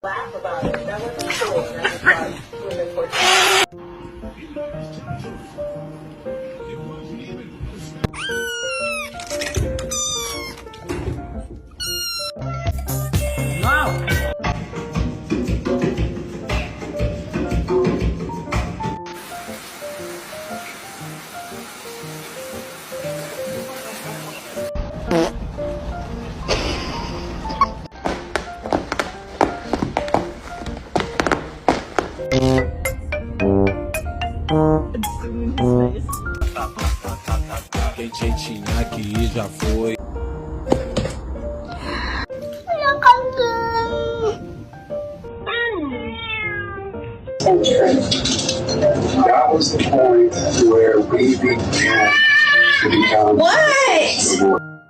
laugh about it. That wasn't cool. And I just thought, doing it for Tentei tinha aqui, já foi. That was the point where we began to become. What?